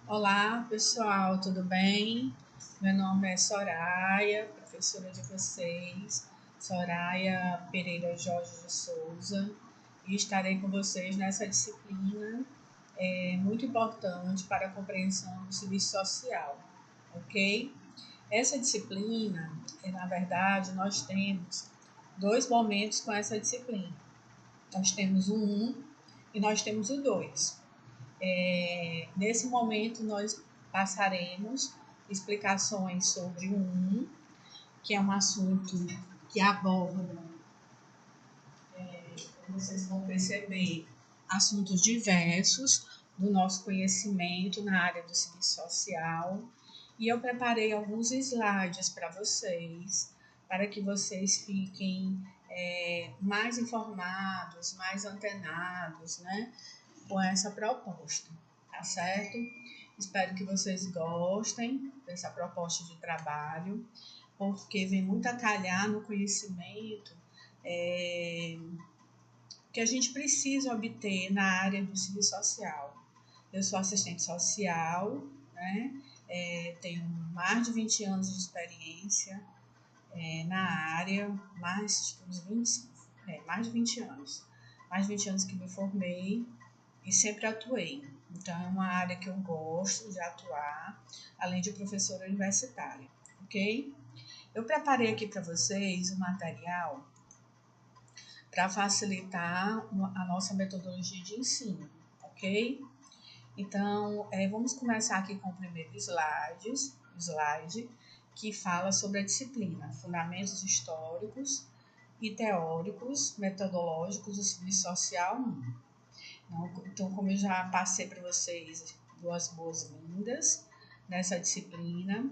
Olá, pessoal, tudo bem? Meu nome é Soraya, professora de vocês, Soraya Pereira Jorge de Souza, e estarei com vocês nessa disciplina muito importante para a compreensão do serviço social, ok? Essa disciplina, na verdade, nós temos dois momentos com essa disciplina. Nós temos o 1 e nós temos o 2. Nesse momento, nós passaremos explicações sobre o 1, que é um assunto que aborda, como vocês vão perceber, assuntos diversos do nosso conhecimento na área do serviço social. E eu preparei alguns slides para vocês, para que vocês fiquem mais informados, mais antenados, né, com essa proposta, tá certo? Espero que vocês gostem dessa proposta de trabalho, porque vem muito a calhar no conhecimento que a gente precisa obter na área do serviço social. Eu sou assistente social, né? Tenho mais de 20 anos de experiência na área, mais de 20 anos. Mais de 20 anos que me formei e sempre atuei. Então, é uma área que eu gosto de atuar, além de professora universitária, ok? Eu preparei aqui para vocês um material para facilitar a nossa metodologia de ensino, ok? Então, vamos começar aqui com o primeiro slide, que fala sobre a disciplina, fundamentos históricos e teóricos, metodológicos do serviço social 1. Então, como eu já passei para vocês duas boas-vindas nessa disciplina,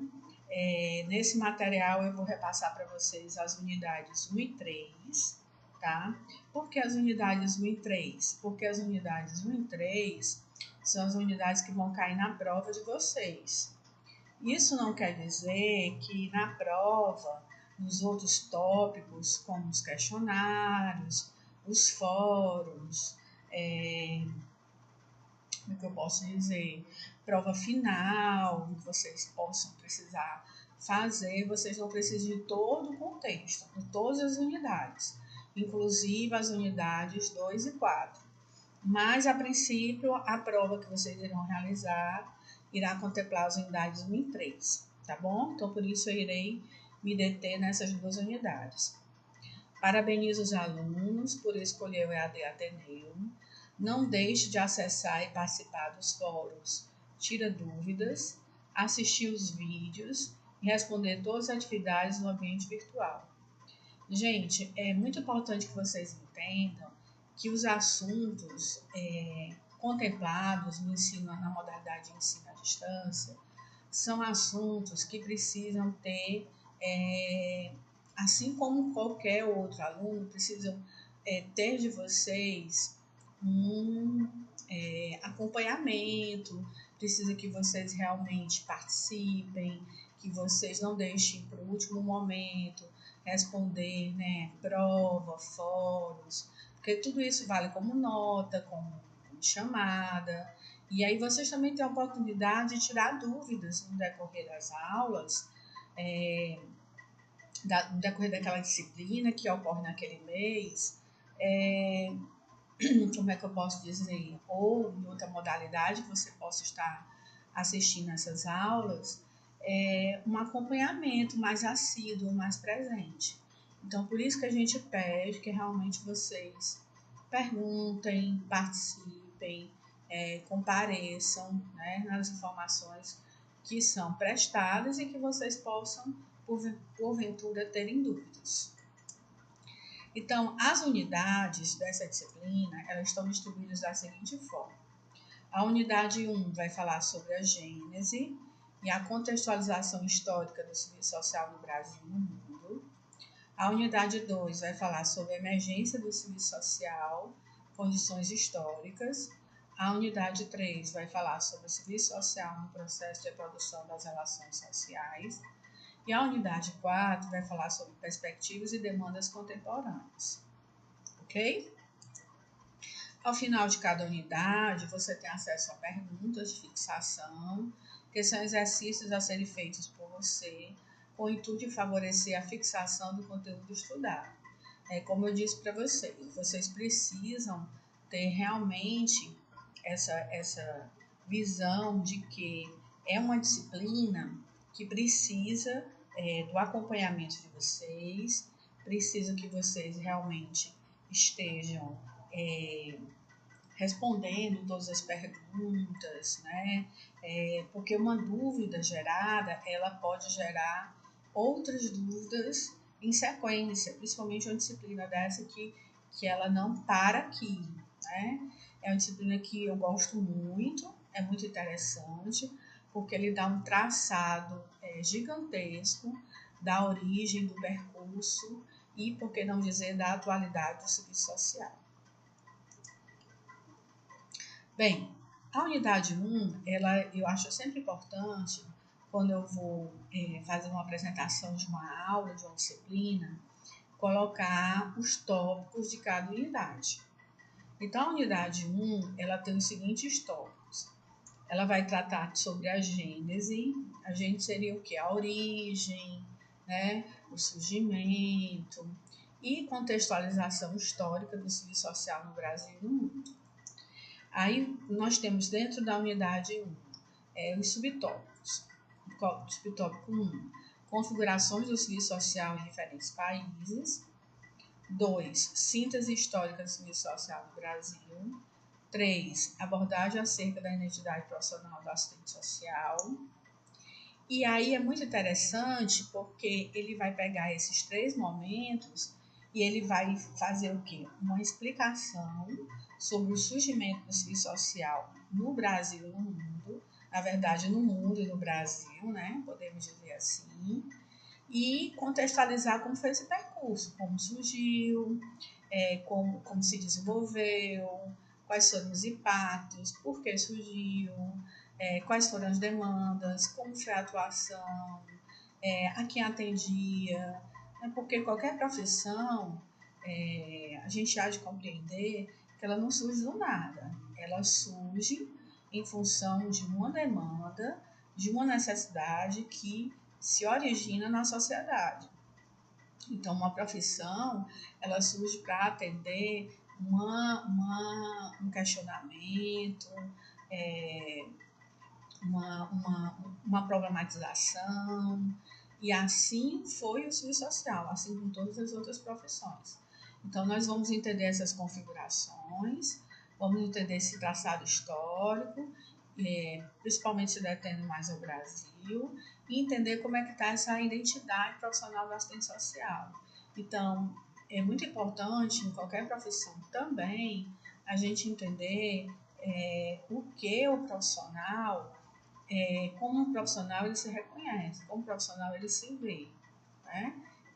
nesse material eu vou repassar para vocês as unidades 1 e 3, tá? Por que as unidades 1 e 3? Porque as unidades 1 e 3 são as unidades que vão cair na prova de vocês. Isso não quer dizer que na prova, nos outros tópicos, como os questionários, os fóruns, como é que eu posso dizer, prova final, que vocês possam precisar fazer, vocês não precisam de todo o contexto, de todas as unidades, inclusive as unidades 2 e 4. Mas, a princípio, a prova que vocês irão realizar irá contemplar as unidades 1 e 3, tá bom? Então, por isso, eu irei me deter nessas duas unidades. Parabenizo os alunos por escolher o EAD Ateneu. Não deixe de acessar e participar dos fóruns, tira dúvidas, assistir os vídeos e responder todas as atividades no ambiente virtual. Gente, é muito importante que vocês entendam que os assuntos contemplados no ensino, na modalidade de ensino à distância, são assuntos que precisam ter, assim como qualquer outro aluno, precisam ter de vocês um acompanhamento, precisa que vocês realmente participem, que vocês não deixem para o último momento responder, né, prova, fóruns, porque tudo isso vale como nota, como chamada, e aí vocês também têm a oportunidade de tirar dúvidas no decorrer das aulas, no decorrer daquela disciplina que ocorre naquele mês, como é que eu posso dizer, ou em outra modalidade que você possa estar assistindo essas aulas, um acompanhamento mais assíduo, mais presente. Então, por isso que a gente pede que realmente vocês perguntem, participem, compareçam, né, nas informações que são prestadas e que vocês possam, porventura, terem dúvidas. Então, as unidades dessa disciplina, elas estão distribuídas da seguinte forma. A unidade 1 vai falar sobre a gênese e a contextualização histórica do serviço social no Brasil e no mundo. A unidade 2 vai falar sobre a emergência do serviço social, condições históricas. A unidade 3 vai falar sobre o serviço social no processo de produção das relações sociais. E a unidade 4 vai falar sobre perspectivas e demandas contemporâneas. Ok? Ao final de cada unidade, você tem acesso a perguntas de fixação, que são exercícios a serem feitos por você, com o intuito de favorecer a fixação do conteúdo estudado. Como eu disse para vocês, vocês precisam ter realmente essa visão de que é uma disciplina que precisa do acompanhamento de vocês, precisa que vocês realmente estejam respondendo todas as perguntas, né? Porque uma dúvida gerada, ela pode gerar outras dúvidas em sequência, principalmente uma disciplina dessa que ela não para aqui, né? É uma disciplina que eu gosto muito, é muito interessante, porque ele dá um traçado gigantesco da origem do percurso e, por que não dizer, da atualidade do serviço social. Bem, a unidade 1, eu acho sempre importante, quando eu vou fazer uma apresentação de uma aula, de uma disciplina, colocar os tópicos de cada unidade. Então, a unidade 1, ela tem os seguintes tópicos. Ela vai tratar sobre a gênese. A gênese seria o quê? A origem, né? O surgimento e contextualização histórica do serviço social no Brasil e no mundo. Aí, nós temos dentro da unidade 1 os subtópicos. Subtópico 1, configurações do serviço social em diferentes países. 2, síntese histórica do serviço social no Brasil. 3, abordagem acerca da identidade profissional do assistente social. E aí é muito interessante porque ele vai pegar esses 3 momentos e ele vai fazer o quê? Uma explicação sobre o surgimento do serviço social no Brasil e no mundo, na verdade no mundo e no Brasil, né? Podemos dizer assim, e contextualizar como foi esse percurso, como surgiu, como se desenvolveu, quais foram os impactos, por que surgiu, quais foram as demandas, como foi a atuação, a quem atendia, né? Porque qualquer profissão, a gente há de compreender que ela não surge do nada, ela surge em função de uma demanda, de uma necessidade que se origina na sociedade. Então, uma profissão, ela surge para atender um questionamento, uma problematização, e assim foi o serviço social, assim como todas as outras profissões. Então, nós vamos entender essas configurações, vamos entender esse traçado histórico, principalmente se detendo mais ao Brasil, e entender como é que está essa identidade profissional do assistente social. Então, é muito importante em qualquer profissão também a gente entender o que o profissional, como um profissional ele se reconhece, como um profissional ele se vê, né?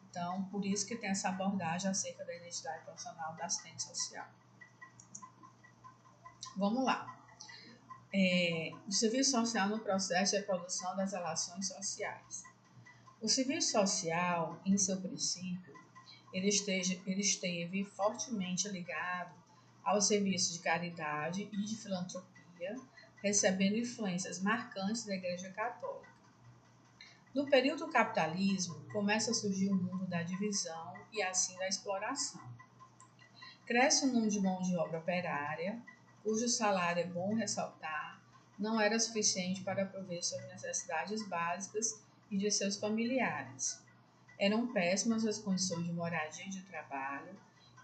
Então, por isso que tem essa abordagem acerca da identidade profissional do assistente social. Vamos lá. O serviço social no processo de produção das relações sociais. O serviço social, em seu princípio, ele esteve fortemente ligado ao serviço de caridade e de filantropia, recebendo influências marcantes da Igreja Católica. No período do capitalismo, começa a surgir o mundo da divisão e assim da exploração. Cresce o número de mão de obra operária, cujo salário, é bom ressaltar, não era suficiente para prover suas necessidades básicas e de seus familiares. Eram péssimas as condições de moradia e de trabalho,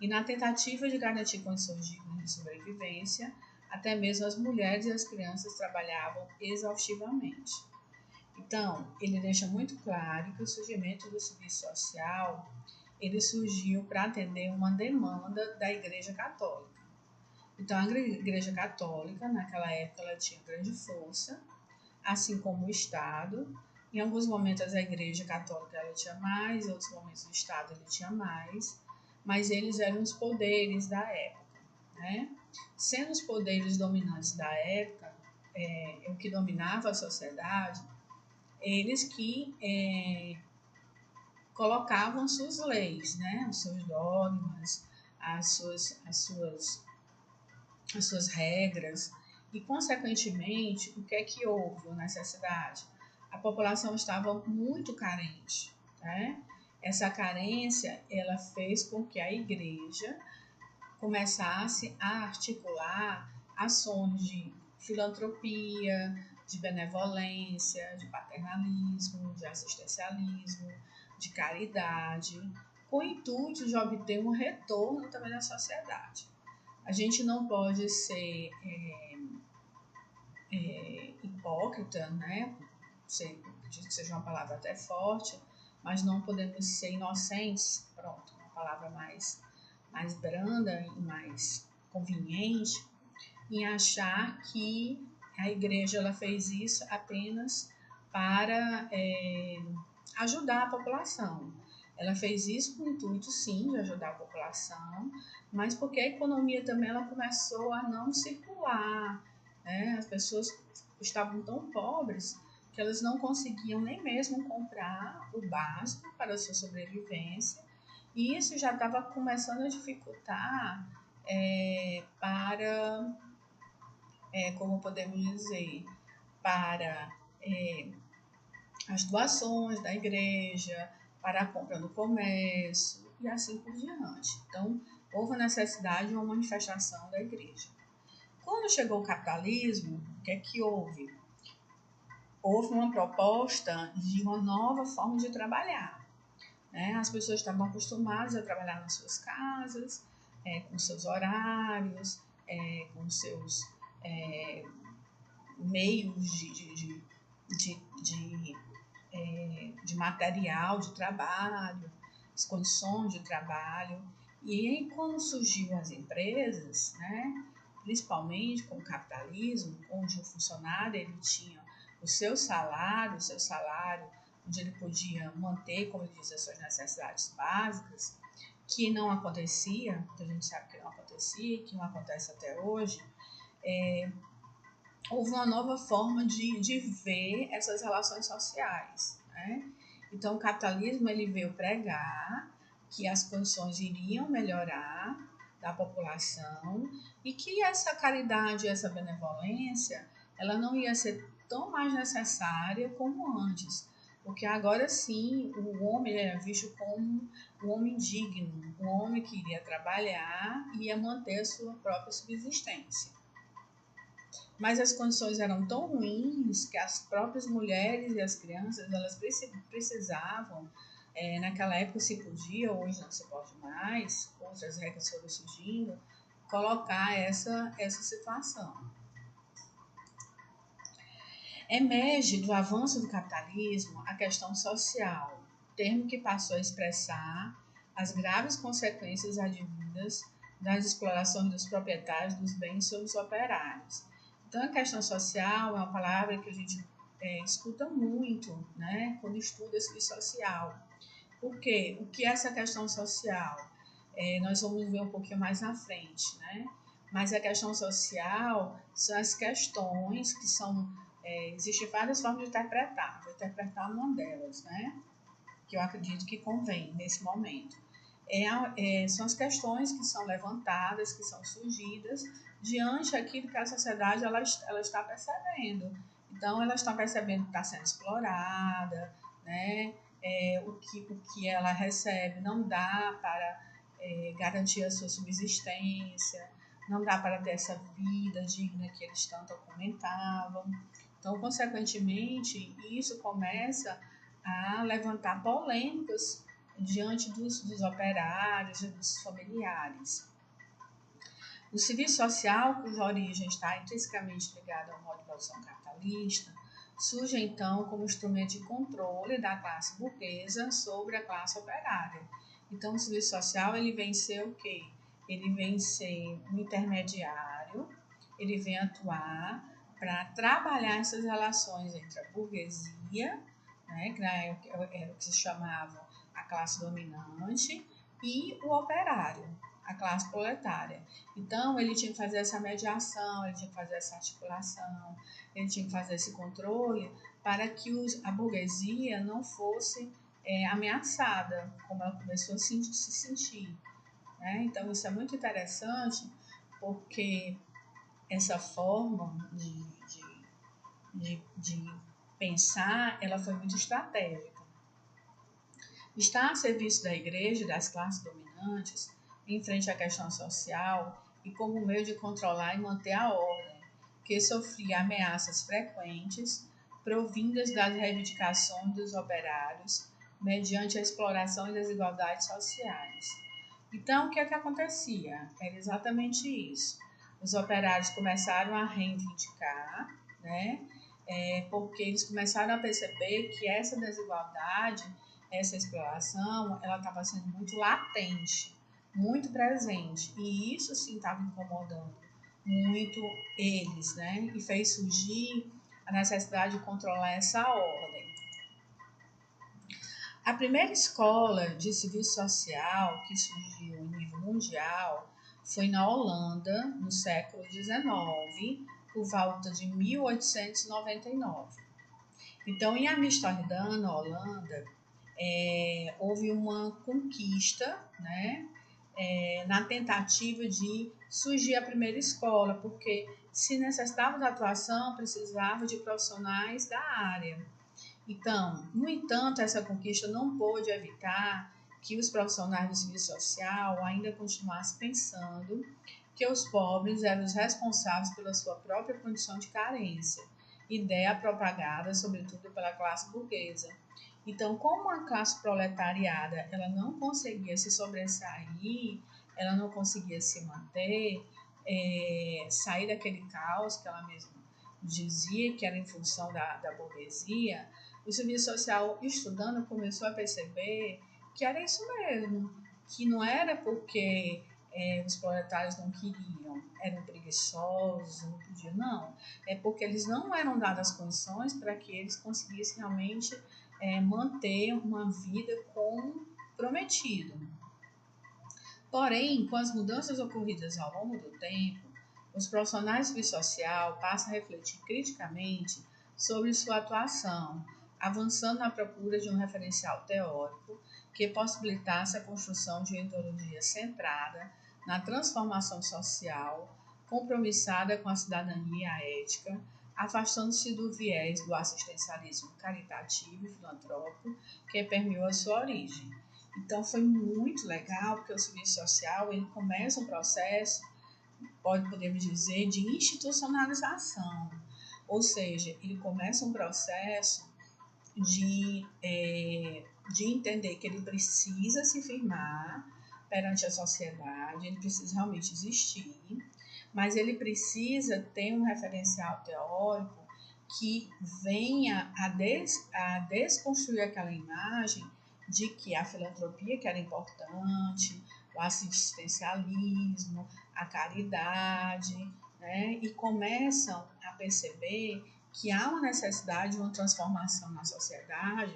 e na tentativa de garantir condições dignas de sobrevivência, até mesmo as mulheres e as crianças trabalhavam exaustivamente. Então, ele deixa muito claro que o surgimento do serviço social, ele surgiu para atender uma demanda da Igreja Católica. Então, a Igreja Católica, naquela época, ela tinha grande força, assim como o Estado. Em alguns momentos, a Igreja Católica ela tinha mais, em outros momentos, o Estado ele tinha mais, mas eles eram os poderes da época, né? Sendo os poderes dominantes da época, o que dominava a sociedade, eles que colocavam suas leis, né? Os seus dogmas, as suas as suas regras e, consequentemente, o que é que houve a necessidade? A população estava muito carente, né? Essa carência, ela fez com que a igreja começasse a articular ações de filantropia, de benevolência, de paternalismo, de assistencialismo, de caridade, com o intuito de obter um retorno também na sociedade. A gente não pode ser hipócrita, né? Acredito que seja uma palavra até forte, mas não podemos ser inocentes, pronto, uma palavra mais branda e mais conveniente, em achar que a igreja ela fez isso apenas para ajudar a população. Ela fez isso com o intuito, sim, de ajudar a população, mas porque a economia também ela começou a não circular, né? As pessoas estavam tão pobres que elas não conseguiam nem mesmo comprar o básico para a sua sobrevivência, e isso já estava começando a dificultar para, como podemos dizer, para as doações da igreja, para a compra no comércio e assim por diante. Então, houve a necessidade de uma manifestação da igreja. Quando chegou o capitalismo, o que é que houve? Houve uma proposta de uma nova forma de trabalhar. Né? As pessoas estavam acostumadas a trabalhar nas suas casas, com seus horários, com seus meios de material de trabalho, as condições de trabalho. E aí, quando surgiu as empresas, né, principalmente com o capitalismo, onde o funcionário ele tinha o seu salário, onde ele podia manter, como ele diz, as suas necessidades básicas, que não acontecia, que a gente sabe que não acontecia, que não acontece até hoje, houve uma nova forma de ver essas relações sociais, né? Então, o capitalismo ele veio pregar que as condições iriam melhorar da população e que essa caridade, essa benevolência, ela não ia ser tão mais necessária como antes, porque agora sim o homem era visto como um homem digno, um homem que iria trabalhar e ia manter a sua própria subsistência. Mas as condições eram tão ruins que as próprias mulheres e as crianças elas precisavam, naquela época se podia, hoje não se pode mais, outras regras foram surgindo, colocar essa situação. Emerge do avanço do capitalismo a questão social, termo que passou a expressar as graves consequências advindas das explorações dos proprietários dos bens sobre os operários. Então, a questão social é uma palavra que a gente escuta muito, né, quando estuda serviço social. Por quê? O que é essa questão social? Nós vamos ver um pouquinho mais na frente, né? Mas a questão social são as questões que são... existem várias formas de interpretar. Vou interpretar uma delas, né? Que eu acredito que convém nesse momento. São as questões que são levantadas, que são surgidas diante daquilo que a sociedade ela está percebendo. Então, ela está percebendo que está sendo explorada, né? O que ela recebe não dá para garantir a sua subsistência, não dá para ter essa vida digna que eles tanto comentavam. Então, consequentemente, isso começa a levantar polêmicas diante dos operários e dos familiares. O serviço social, cuja origem está intrinsecamente ligada ao modo de produção capitalista, surge então como instrumento de controle da classe burguesa sobre a classe operária. Então, o serviço social ele vem ser o quê? Ele vem ser um intermediário, ele vem atuar para trabalhar essas relações entre a burguesia, né, que era o que se chamava a classe dominante, e o operário, a classe proletária. Então, ele tinha que fazer essa mediação, ele tinha que fazer essa articulação, ele tinha que fazer esse controle para que a burguesia não fosse ameaçada, como ela começou a se sentir. Né? Então, isso é muito interessante, porque essa forma de pensar, ela foi muito estratégica. Está a serviço da igreja e das classes dominantes em frente à questão social e como meio de controlar e manter a ordem, que sofria ameaças frequentes provindas das reivindicações dos operários mediante a exploração e desigualdades sociais. Então, o que é que acontecia? Era exatamente isso. Os operários começaram a reivindicar, né? Porque eles começaram a perceber que essa desigualdade, essa exploração, ela estava sendo muito latente, muito presente. E isso, sim, estava incomodando muito eles, né? E fez surgir a necessidade de controlar essa ordem. A primeira escola de serviço social que surgiu em nível mundial foi na Holanda, no século XIX, por volta de 1899. Então, em Amsterdã, na Holanda, houve uma conquista, né, na tentativa de surgir a primeira escola, porque se necessitava da atuação, precisava de profissionais da área. Então, no entanto, essa conquista não pôde evitar que os profissionais do serviço social ainda continuassem pensando que os pobres eram os responsáveis pela sua própria condição de carência, ideia propagada sobretudo pela classe burguesa. Então, como a classe proletariada ela não conseguia se sobressair, ela não conseguia se manter, sair daquele caos que ela mesma dizia que era em função da burguesia, o serviço social, estudando, começou a perceber que era isso mesmo, que não era porque os proletários não queriam, eram preguiçosos, não podiam, não. É porque eles não eram dadas condições para que eles conseguissem realmente manter uma vida como prometido. Porém, com as mudanças ocorridas ao longo do tempo, os profissionais do serviço social passam a refletir criticamente sobre sua atuação, avançando na procura de um referencial teórico que possibilitasse a construção de uma ideologia centrada na transformação social, compromissada com a cidadania e a ética, afastando-se do viés do assistencialismo caritativo e filantrópico que permeou a sua origem. Então foi muito legal, porque o serviço social ele começa um processo, podemos dizer, de institucionalização, ou seja, ele começa um processo de entender que ele precisa se firmar perante a sociedade, ele precisa realmente existir, mas ele precisa ter um referencial teórico que venha a desconstruir aquela imagem de que a filantropia que era importante, o assistencialismo, a caridade, né? E começam a perceber que há uma necessidade de uma transformação na sociedade,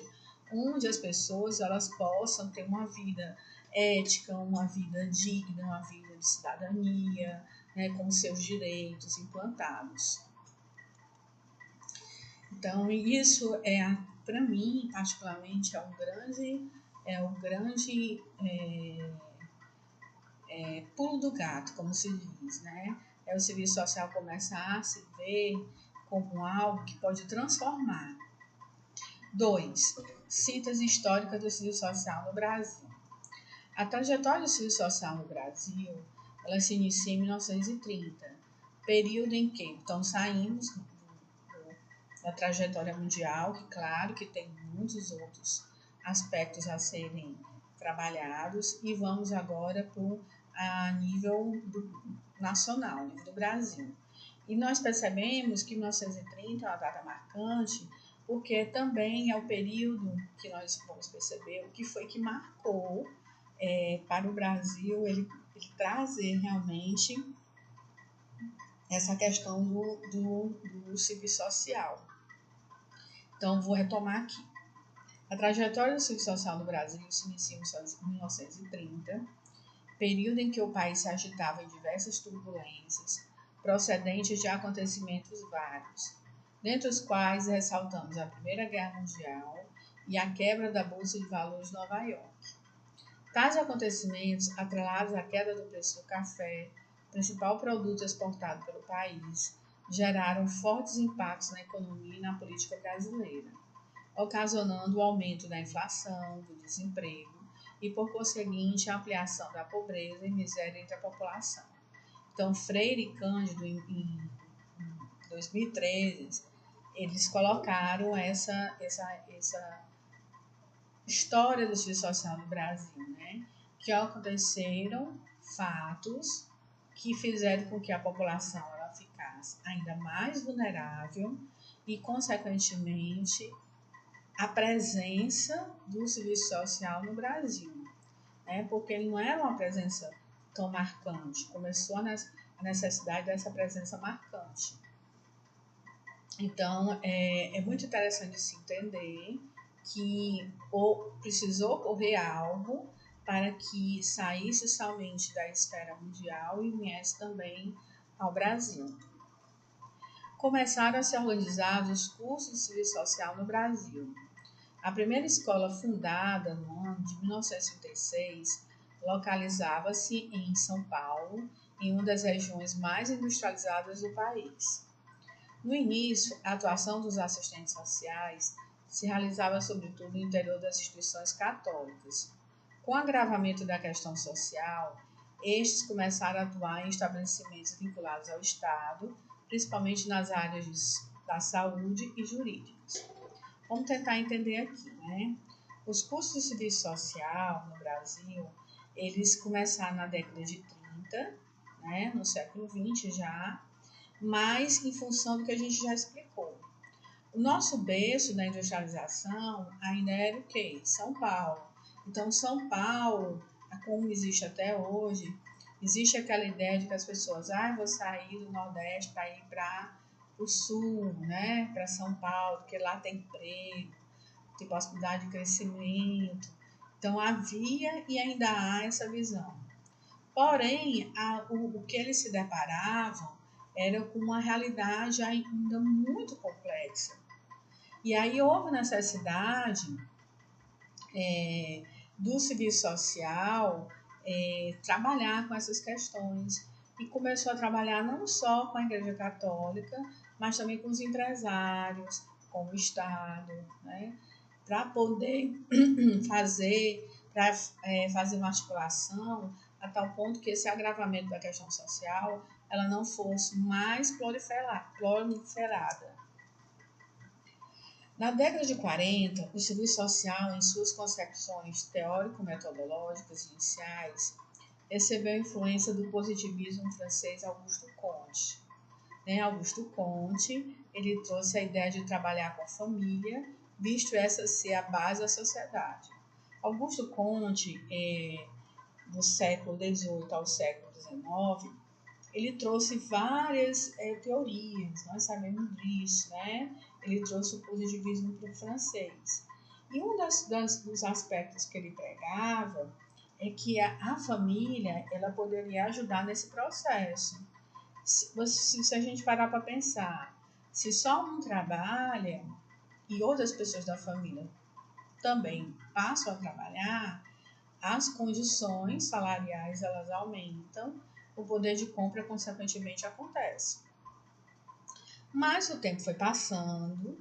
onde as pessoas elas possam ter uma vida ética, uma vida digna, uma vida de cidadania, né, com seus direitos implantados. Então, isso para mim, particularmente, é um grande pulo do gato, como se diz, né? O serviço social começar a se ver como algo que pode transformar. 2. Síntese histórica do serviço social no Brasil. A trajetória do serviço social no Brasil, ela se inicia em 1930, período em que então saímos da trajetória mundial, que claro que tem muitos outros aspectos a serem trabalhados, e vamos agora a nível nacional, nível do Brasil. E nós percebemos que 1930 é uma data marcante, porque também é o período que nós vamos perceber o que foi que marcou para o Brasil ele trazer realmente essa questão do serviço social. Então, vou retomar aqui. A trajetória do serviço social no Brasil se inicia em 1930, período em que o país se agitava em diversas turbulências, procedentes de acontecimentos vários, dentre os quais ressaltamos a Primeira Guerra Mundial e a quebra da Bolsa de Valores de Nova York. Tais acontecimentos, atrelados à queda do preço do café, principal produto exportado pelo país, geraram fortes impactos na economia e na política brasileira, ocasionando o aumento da inflação, do desemprego e, por conseguinte, a ampliação da pobreza e miséria entre a população. Então, Freire e Cândido, em 2013, eles colocaram essa história do serviço social no Brasil, né? Que aconteceram fatos que fizeram com que a população ela ficasse ainda mais vulnerável e, consequentemente, a presença do serviço social no Brasil, né? Porque ele não era uma presença tão marcante, começou a necessidade dessa presença marcante. Então, é muito interessante se entender que precisou ocorrer algo para que saísse somente da esfera mundial e viesse também ao Brasil. Começaram a ser organizados os cursos de serviço social no Brasil. A primeira escola, fundada no ano de 1936, localizava-se em São Paulo, em uma das regiões mais industrializadas do país. No início, a atuação dos assistentes sociais se realizava sobretudo no interior das instituições católicas. Com o agravamento da questão social, estes começaram a atuar em estabelecimentos vinculados ao Estado, principalmente nas áreas da saúde e jurídicas. Vamos tentar entender aqui, né? Os cursos de serviço social no Brasil, eles começaram na década de 30, né, no século XX já, mas em função do que a gente já explicou. O nosso berço da industrialização ainda era o quê? São Paulo. Então, São Paulo, como existe até hoje, existe aquela ideia de que as pessoas, vou sair do Nordeste para ir para o Sul, né? Para São Paulo, porque lá tem emprego, tem possibilidade de crescimento. Então, havia e ainda há essa visão. Porém, o que eles se deparavam era com uma realidade ainda muito complexa. E aí houve necessidade do serviço social trabalhar com essas questões e começou a trabalhar não só com a Igreja Católica, mas também com os empresários, com o Estado, né, para poder fazer uma articulação a tal ponto que esse agravamento da questão social ela não fosse mais proliferada. Na década de 40, o serviço social, em suas concepções teórico-metodológicas iniciais, recebeu a influência do positivismo francês Auguste Comte. Auguste Comte, ele trouxe a ideia de trabalhar com a família, visto essa ser a base da sociedade. Auguste Comte, do século XVIII ao século XIX, ele trouxe várias teorias, nós sabemos disso, né? Ele trouxe o positivismo para o francês. E um dos aspectos que ele pregava é que a família ela poderia ajudar nesse processo. Se a gente parar para pensar, se só um trabalha e outras pessoas da família também passam a trabalhar, as condições salariais elas aumentam, o poder de compra consequentemente acontece. Mas o tempo foi passando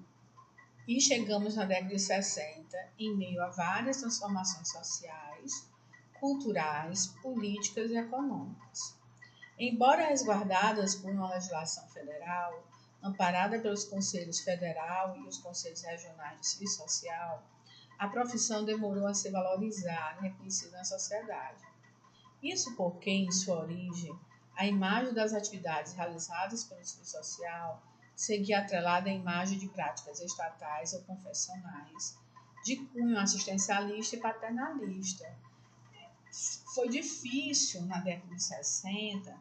e chegamos na década de 60 em meio a várias transformações sociais, culturais, políticas e econômicas. Embora resguardadas por uma legislação federal, amparada pelos Conselhos Federal e os Conselhos Regionais de Serviço Social, a profissão demorou a ser valorizada e reconhecida na sociedade. Isso porque, em sua origem, a imagem das atividades realizadas pelo serviço social seguia atrelada à imagem de práticas estatais ou confessionais, de cunho assistencialista e paternalista. Foi difícil, na década de 60,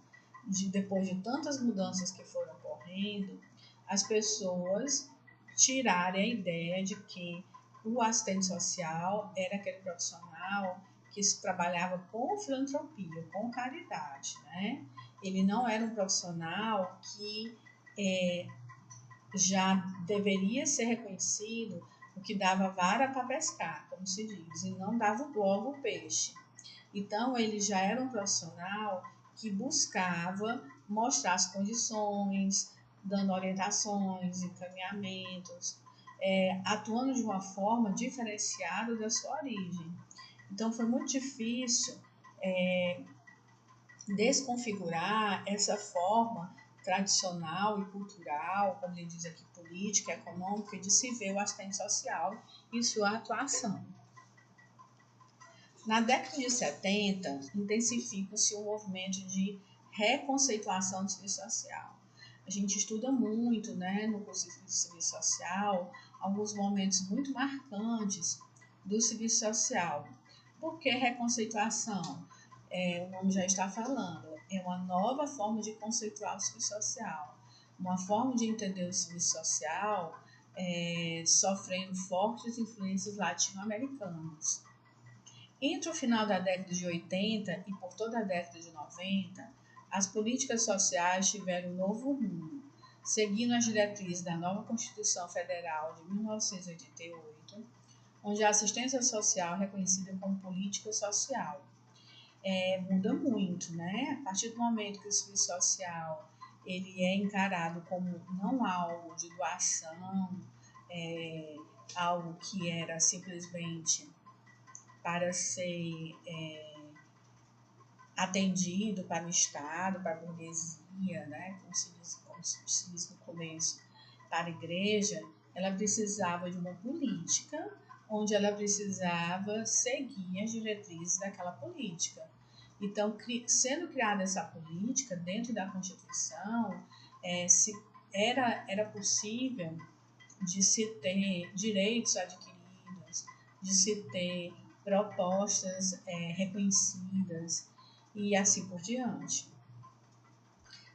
depois de tantas mudanças que foram ocorrendo, as pessoas tirarem a ideia de que o assistente social era aquele profissional que trabalhava com filantropia, com caridade, né? Ele não era um profissional que já deveria ser reconhecido o que dava vara para pescar, como se diz, e não dava logo o peixe. Então, ele já era um profissional que buscava mostrar as condições, dando orientações, encaminhamentos, atuando de uma forma diferenciada da sua origem. Então, foi muito difícil desconfigurar essa forma tradicional e cultural, como ele diz aqui, política, econômica, de se ver o assistente social e sua atuação. Na década de 70, intensifica-se o movimento de reconceituação do serviço social. A gente estuda muito, no curso de serviço social, alguns momentos muito marcantes do serviço social. Por que reconceituação? O nome já está falando, é uma nova forma de conceituar o serviço social, uma forma de entender o serviço social sofrendo fortes influências latino-americanas. Entre o final da década de 80 e por toda a década de 90, as políticas sociais tiveram um novo rumo, seguindo as diretrizes da nova Constituição Federal de 1988, onde a assistência social é reconhecida como política social. Muda muito, A partir do momento que o serviço social ele é encarado como não algo de doação, algo que era simplesmente para ser atendido para o Estado, para a burguesia, como se diz no começo, para a igreja, ela precisava de uma política onde ela precisava seguir as diretrizes daquela política. Então, sendo criada essa política dentro da Constituição, era possível de se ter direitos adquiridos, de se ter propostas reconhecidas e assim por diante.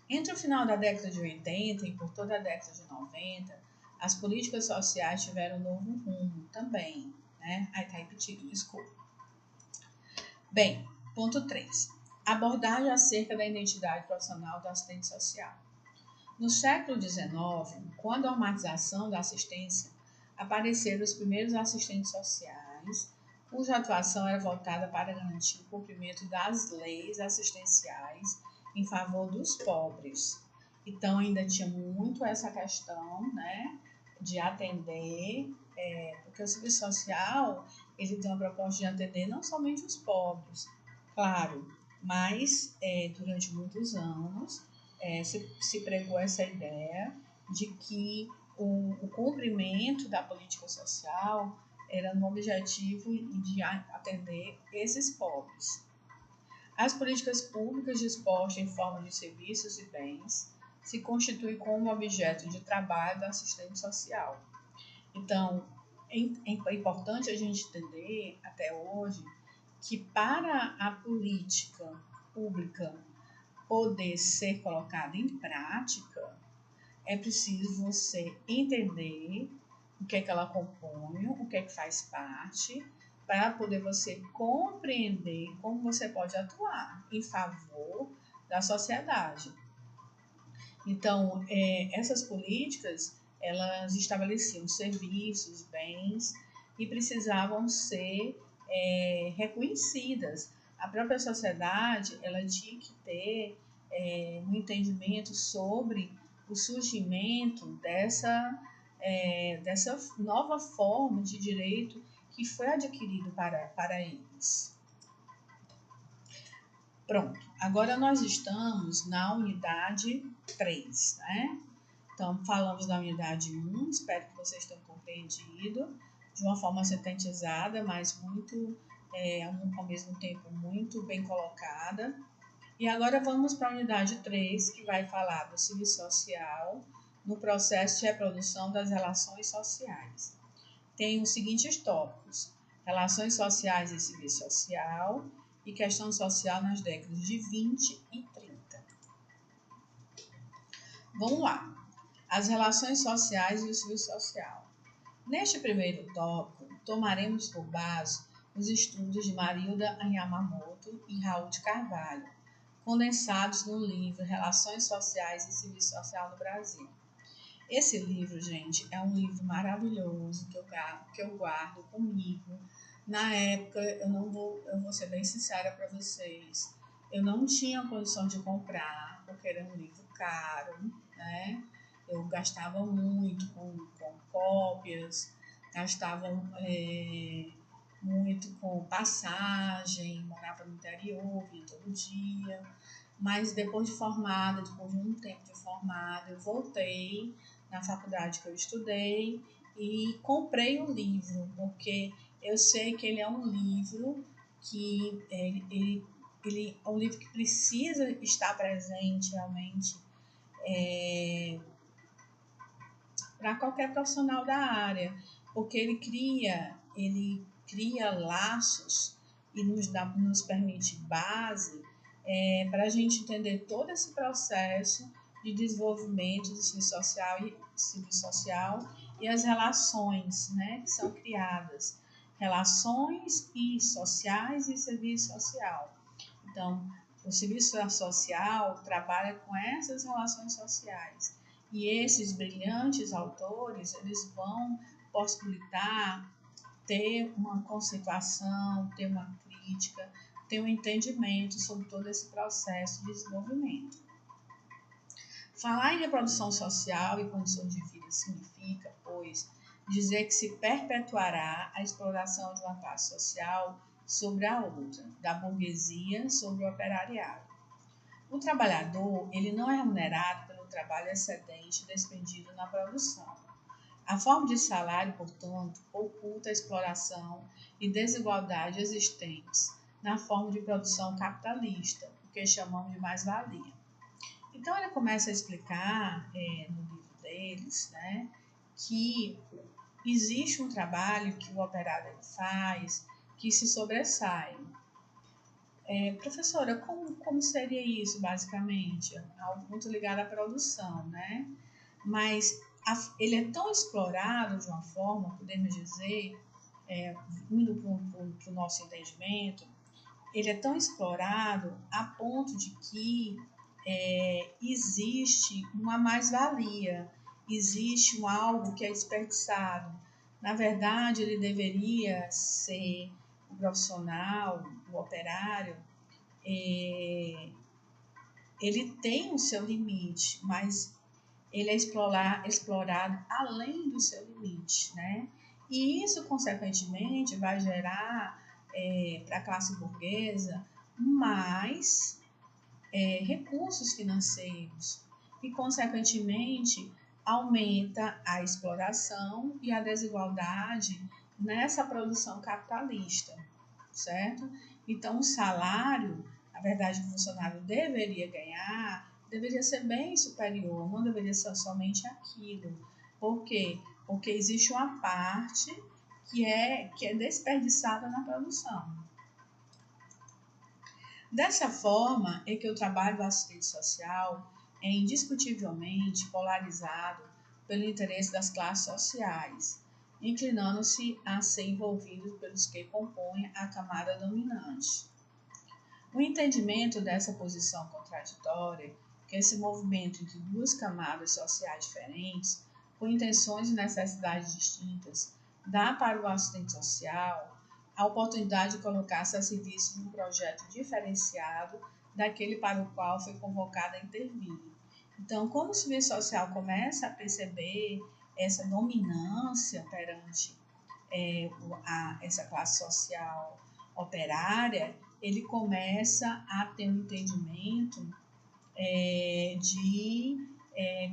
Entre o final da década de 80 e por toda a década de 90, as políticas sociais tiveram um novo rumo também, Aí está repetido, desculpa. Bem, ponto 3. Abordagem acerca da identidade profissional do assistente social. No século XIX, quando a normatização da assistência, apareceram os primeiros assistentes sociais, cuja atuação era voltada para garantir o cumprimento das leis assistenciais em favor dos pobres. Então, ainda tinha muito essa questão, de atender, porque o serviço social, ele tem uma proposta de atender não somente os pobres, claro, mas durante muitos anos se pregou essa ideia de que o cumprimento da política social era no objetivo de atender esses pobres. As políticas públicas dispostas em forma de serviços e bens se constituem como objeto de trabalho do assistente social. Então, é importante a gente entender até hoje que para a política pública poder ser colocada em prática, é preciso você entender o que é que ela compõe, o que é que faz parte, para poder você compreender como você pode atuar em favor da sociedade. Então, essas políticas, elas estabeleciam serviços, bens e precisavam ser reconhecidas. A própria sociedade, ela tinha que ter um entendimento sobre o surgimento dessa nova forma de direito que foi adquirido para eles. Pronto, agora nós estamos na unidade 3, Então, falamos da unidade 1, espero que vocês tenham compreendido, de uma forma sintetizada, mas muito, ao mesmo tempo, muito bem colocada. E agora vamos para a unidade 3, que vai falar do serviço social no processo de reprodução das relações sociais. Tem os seguintes tópicos: relações sociais e serviço social e questão social nas décadas de 20 e 30. Vamos lá. As relações sociais e o serviço social. Neste primeiro tópico, tomaremos por base os estudos de Marilda Yamamoto e Raul de Carvalho, condensados no livro Relações Sociais e Serviço Social no Brasil. Esse livro, gente, é um livro maravilhoso que eu guardo comigo. Na época, eu vou ser bem sincera para vocês, eu não tinha condição de comprar, porque era um livro caro, né? Eu gastava muito com cópias, gastava muito com passagem, morava no interior, via todo dia. Mas depois de formada, depois de um tempo de formada, eu voltei na faculdade que eu estudei e comprei o livro, porque eu sei que ele é um livro que ele é um livro que precisa estar presente realmente para qualquer profissional da área, porque ele cria laços e nos permite base para a gente entender todo esse processo de desenvolvimento do civil social e as relações, né, que são criadas, relações e sociais e serviço social. Então, o serviço social trabalha com essas relações sociais. E esses brilhantes autores, eles vão possibilitar ter uma conceituação, ter uma crítica, ter um entendimento sobre todo esse processo de desenvolvimento. Falar em reprodução social e condições de vida significa, pois, dizer que se perpetuará a exploração de uma classe social sobre a outra, da burguesia sobre o operariado. O trabalhador, ele não é remunerado pelo trabalho excedente despendido na produção. A forma de salário, portanto, oculta a exploração e desigualdade existentes na forma de produção capitalista, o que chamamos de mais-valia. Então, ele começa a explicar no livro deles, né, que existe um trabalho que o operário faz que se sobressai. Professora, como seria isso, basicamente? Algo muito ligado à produção, né? Mas ele é tão explorado de uma forma, podemos dizer, indo para o nosso entendimento, ele é tão explorado a ponto de que existe uma mais-valia, existe algo que é desperdiçado. Na verdade, ele deveria ser o profissional, o operário, ele tem o seu limite, mas ele é explorado além do seu limite, né? E isso, consequentemente, vai gerar para a classe burguesa mais recursos financeiros e, consequentemente, aumenta a exploração e a desigualdade nessa produção capitalista, certo? Então, o salário, na verdade, que o funcionário deveria ganhar, deveria ser bem superior, não deveria ser somente aquilo. Por quê? Porque existe uma parte que é desperdiçada na produção. Dessa forma é que o trabalho do assistente social é indiscutivelmente polarizado pelo interesse das classes sociais, inclinando-se a ser envolvido pelos que compõem a camada dominante. O entendimento dessa posição contraditória, que esse movimento entre duas camadas sociais diferentes, com intenções e necessidades distintas, dá para o assistente social a oportunidade de colocar-se a serviço de um projeto diferenciado daquele para o qual foi convocado a intervir. Então, como o serviço social começa a perceber essa dominância perante essa classe social operária, ele começa a ter um entendimento de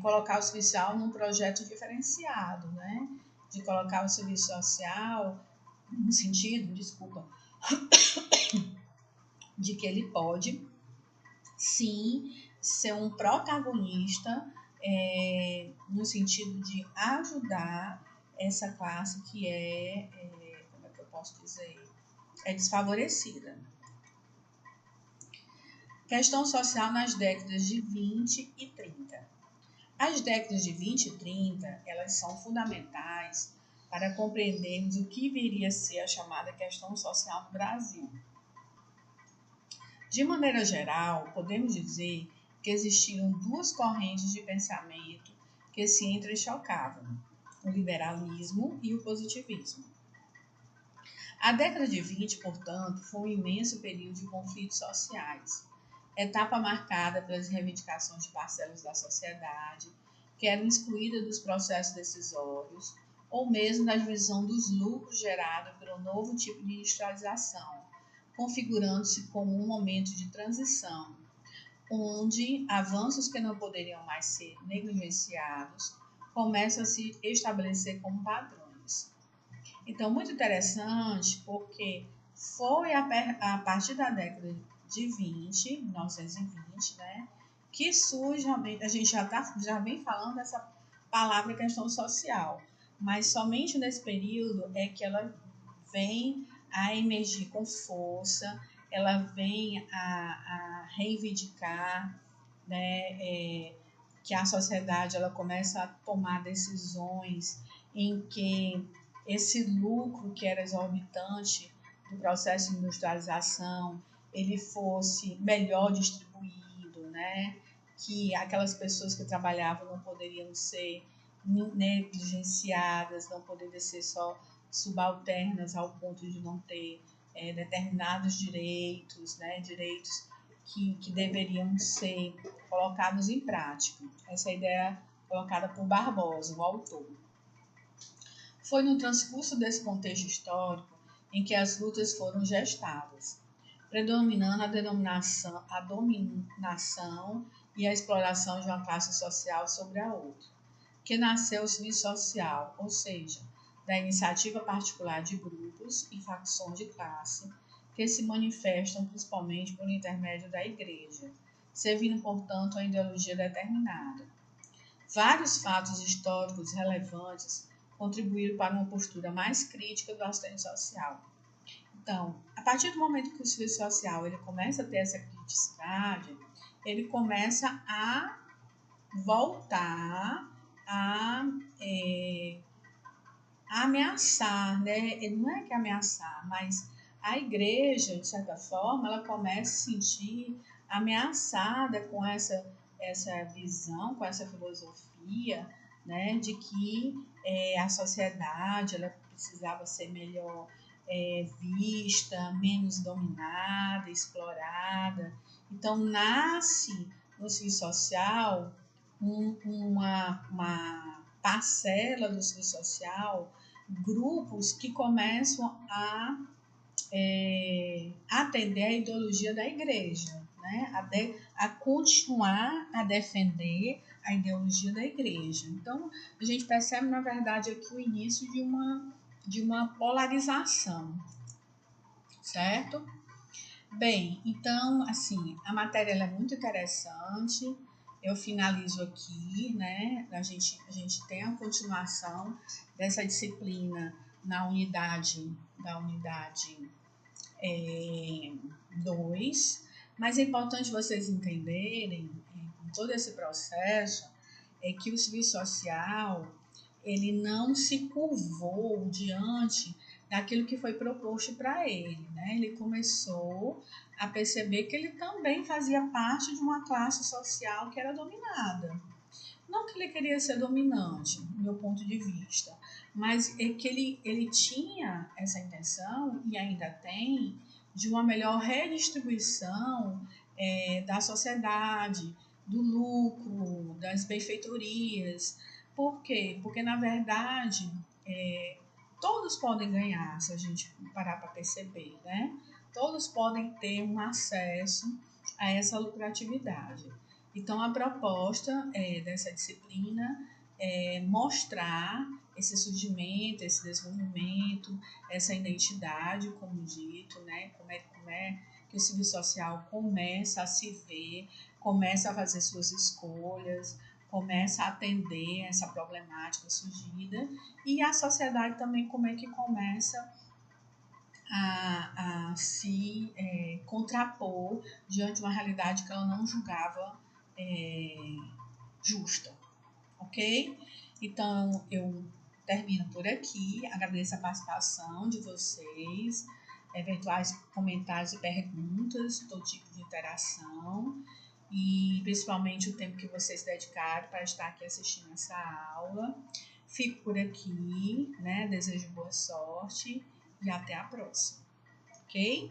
colocar o serviço social num projeto diferenciado, né? De colocar o serviço social no sentido, de que ele pode, sim, ser um protagonista no sentido de ajudar essa classe que como é que eu posso dizer, desfavorecida. Questão social nas décadas de 20 e 30. As décadas de 20 e 30, elas são fundamentais para compreendermos o que viria a ser a chamada questão social no Brasil. De maneira geral, podemos dizer que existiram duas correntes de pensamento que se entrechocavam, o liberalismo e o positivismo. A década de 20, portanto, foi um imenso período de conflitos sociais, etapa marcada pelas reivindicações de parcelas da sociedade, que eram excluídas dos processos decisórios, ou mesmo da divisão dos lucros gerados pelo novo tipo de industrialização, configurando-se como um momento de transição, onde avanços que não poderiam mais ser negligenciados começam a se estabelecer como padrões. Então, muito interessante, porque foi a partir da década de 1920, né, que surge realmente, a gente já vem falando dessa palavra questão social, mas somente nesse período é que ela vem a emergir com força, ela vem a reivindicar, né, que a sociedade ela começa a tomar decisões em que esse lucro que era exorbitante do processo de industrialização ele fosse melhor distribuído, né? Que aquelas pessoas que trabalhavam não poderiam ser negligenciadas, não poderiam ser só subalternas ao ponto de não ter determinados direitos, né? Direitos que deveriam ser colocados em prática. Essa é a ideia colocada por Barbosa, o autor. Foi no transcurso desse contexto histórico em que as lutas foram gestadas, predominando a dominação e a exploração de uma classe social sobre a outra, que nasceu o serviço social, ou seja, da iniciativa particular de grupos e facções de classe, que se manifestam principalmente por intermédio da Igreja, servindo, portanto, a ideologia determinada. Vários fatos históricos relevantes contribuíram para uma postura mais crítica do assistente social. Então, a partir do momento que o serviço social ele começa a ter essa criticidade, ele começa a voltar a ameaçar, né? Ele não é que ameaçar, mas a igreja, de certa forma, ela começa a se sentir ameaçada com essa visão, com essa filosofia, né? De que a sociedade ela precisava ser melhor vista, menos dominada, explorada. Então, nasce no serviço social uma parcela do serviço social, grupos que começam a atender a ideologia da igreja, né? A continuar a defender a ideologia da igreja. Então, a gente percebe, na verdade, aqui o início de uma polarização, certo? Bem, então, assim, a matéria ela é muito interessante. Eu finalizo aqui, né? A gente tem a continuação dessa disciplina na unidade 2, mas é importante vocês entenderem, em todo esse processo, que o serviço social ele não se curvou diante daquilo que foi proposto para ele, né? Ele começou a perceber que ele também fazia parte de uma classe social que era dominada. Não que ele queria ser dominante, do meu ponto de vista, mas é que ele tinha essa intenção, e ainda tem, de uma melhor redistribuição da sociedade, do lucro, das benfeitorias. Por quê? Porque, na verdade, todos podem ganhar, se a gente parar para perceber, né? Todos podem ter um acesso a essa lucratividade. Então, a proposta dessa disciplina é mostrar esse surgimento, esse desenvolvimento, essa identidade, como dito, né? Como é que o serviço social começa a se ver, começa a fazer suas escolhas, começa a atender essa problemática surgida, e a sociedade também como é que começa a se contrapor diante de uma realidade que ela não julgava justa, ok? Então, eu termino por aqui, agradeço a participação de vocês, eventuais comentários e perguntas, todo tipo de interação, e principalmente o tempo que vocês dedicaram para estar aqui assistindo essa aula. Fico por aqui, né? Desejo boa sorte e até a próxima, ok?